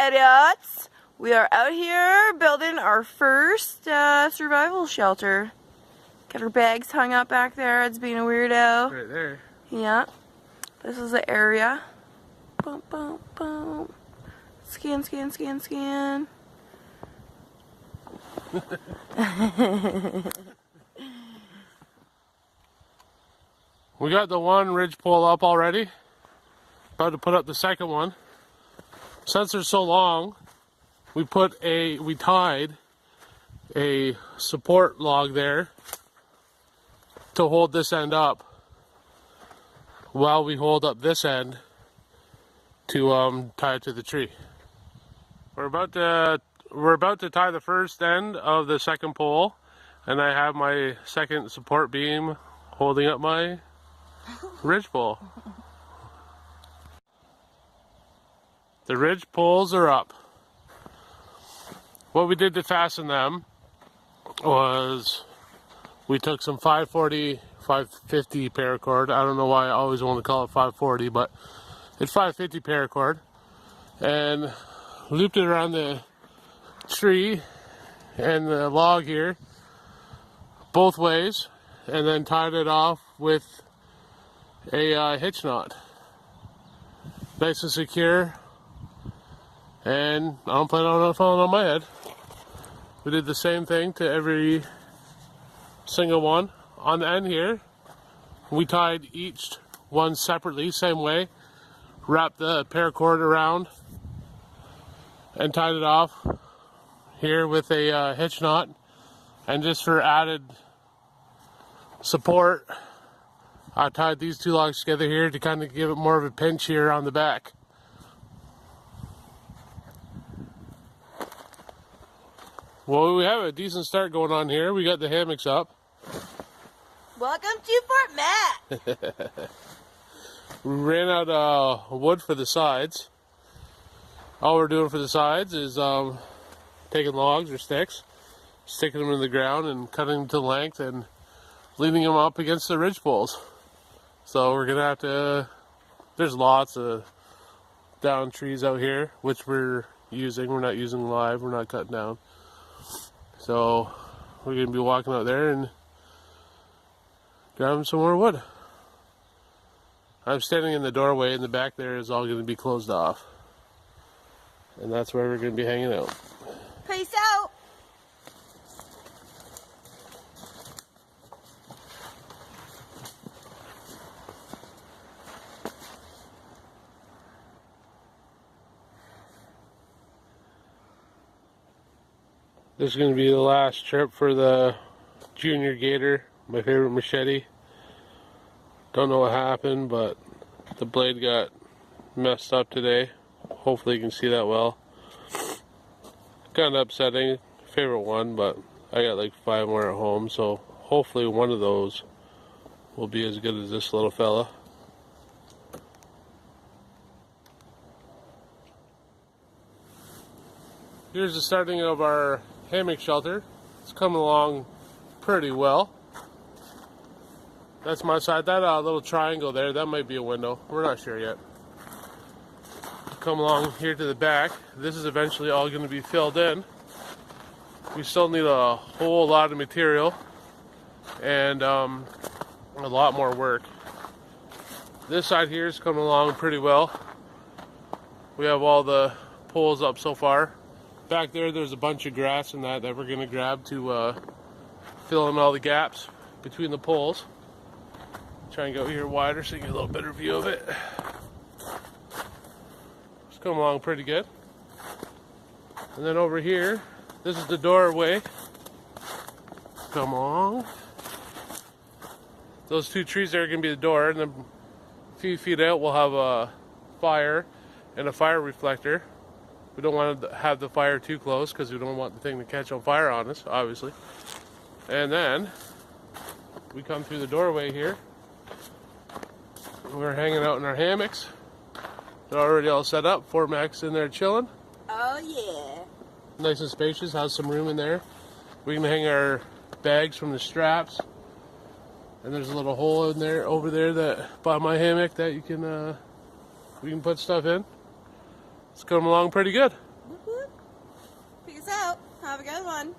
Hideouts. We are out here building our first survival shelter. Got our bags hung up back there. It's being a weirdo. Right there. Yeah. This is the area. Boom, boom, boom. Scan, scan, scan, scan. We got the one ridgepole up already. About to put up the second one. Since they're so long, we tied a support log there to hold this end up while we hold up this end to tie it to the tree. We're about to tie the first end of the second pole, and I have my second support beam holding up my ridgepole. The ridge poles are up. What we did to fasten them was we took some 540, 550 paracord. I don't know why I always want to call it 540, but it's 550 paracord, and looped it around the tree and the log here both ways, and then tied it off with a hitch knot. Nice and secure, and I don't plan on it falling on my head. We did the same thing to every single one. On the end here, we tied each one separately, same way. Wrapped the paracord around and tied it off here with a hitch knot. And just for added support, I tied these two logs together here to kind of give it more of a pinch here on the back. Well, we have a decent start going on here. We got the hammocks up. Welcome to Fort Matt. We ran out of wood for the sides. All we're doing for the sides is taking logs or sticks, sticking them in the ground and cutting them to length and leaning them up against the ridge poles. So we're gonna have to, there's lots of down trees out here, which we're using. We're not using live, we're not cutting down. So we're gonna be walking out there and grabbing some more wood. I'm standing in the doorway, and the back there is all gonna be closed off. And that's where we're gonna be hanging out. Peace out. This is going to be the last trip for the Junior Gator, my favorite machete. Don't know what happened, but the blade got messed up today. Hopefully you can see that well. Kind of upsetting, favorite one, but I got like 5 more at home, so hopefully one of those will be as good as this little fella. Here's the starting of our hammock shelter. It's coming along pretty well. That's my side. That little triangle there, that might be a window. We're not sure yet. Come along here to the back. This is eventually all going to be filled in. We still need a whole lot of material and a lot more work. This side here is coming along pretty well. We have all the poles up so far. Back there's a bunch of grass and that we're going to grab to fill in all the gaps between the poles. Try and go here wider so you get a little better view of it. It's coming along pretty good. And then over here, this is the doorway. Come along. Those 2 trees there are going to be the door, and then a few feet out we'll have a fire and a fire reflector. We don't want to have the fire too close because we don't want the thing to catch on fire on us, obviously. And then we come through the doorway here. We're hanging out in our hammocks. They're already all set up. Fort Mac's in there chilling. Oh yeah. Nice and spacious. Has some room in there. We can hang our bags from the straps. And there's a little hole in there, over there, that by my hammock that you can we can put stuff in. It's coming along pretty good. Have a good one.